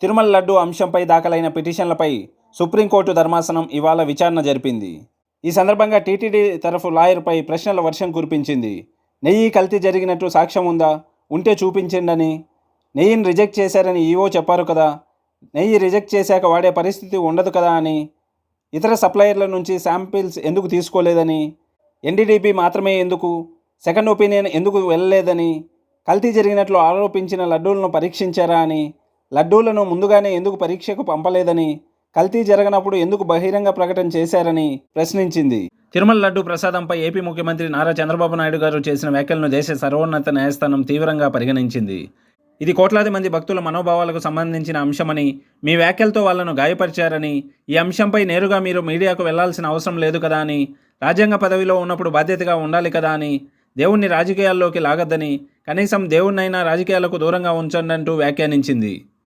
తిరుమల లడ్డు అంశంపై దాఖలైన పిటిషన్లపై సుప్రీంకోర్టు ధర్మాసనం ఇవాళ విచారణ జరిపింది. ఈ సందర్భంగా టీటీడీ తరఫు లాయర్పై ప్రశ్నల వర్షం కురిపించింది. నెయ్యి కల్తీ జరిగినట్టు సాక్ష్యం ఉందా? ఉంటే చూపించండని. నెయ్యిని రిజెక్ట్ చేశారని ఈవో చెప్పారు కదా, నెయ్యి రిజెక్ట్ చేశాక వాడే పరిస్థితి ఉండదు కదా అని, ఇతర సప్లయర్ల నుంచి శాంపిల్స్ ఎందుకు తీసుకోలేదని, ఎన్డీడీబీ మాత్రమే ఎందుకు, సెకండ్ ఒపీనియన్ ఎందుకు వెళ్ళలేదని, కల్తీ జరిగినట్లు ఆరోపించిన లడ్డూలను పరీక్షించారా అని, లడ్డూలను ముందుగానే ఎందుకు పరీక్షకు పంపలేదని, కల్తీ జరగనప్పుడు ఎందుకు బహిరంగ ప్రకటన చేశారని ప్రశ్నించింది. తిరుమల లడ్డు ప్రసాదంపై ఏపీ ముఖ్యమంత్రి నారా చంద్రబాబు నాయుడు గారు చేసిన వ్యాఖ్యలను దేశ సర్వోన్నత న్యాయస్థానం తీవ్రంగా పరిగణించింది. ఇది కోట్లాది మంది భక్తుల మనోభావాలకు సంబంధించిన అంశమని, మీ వ్యాఖ్యలతో వాళ్లను గాయపరిచారని, ఈ అంశంపై నేరుగా మీరు మీడియాకు వెళ్లాల్సిన అవసరం లేదు కదా అని, రాజ్యాంగ పదవిలో ఉన్నప్పుడు బాధ్యతగా ఉండాలి కదా అని, దేవుణ్ణి రాజకీయాల్లోకి లాగద్దని, కనీసం దేవుణ్ణైనా రాజకీయాలకు దూరంగా ఉంచండి అంటూ వ్యాఖ్యానించింది.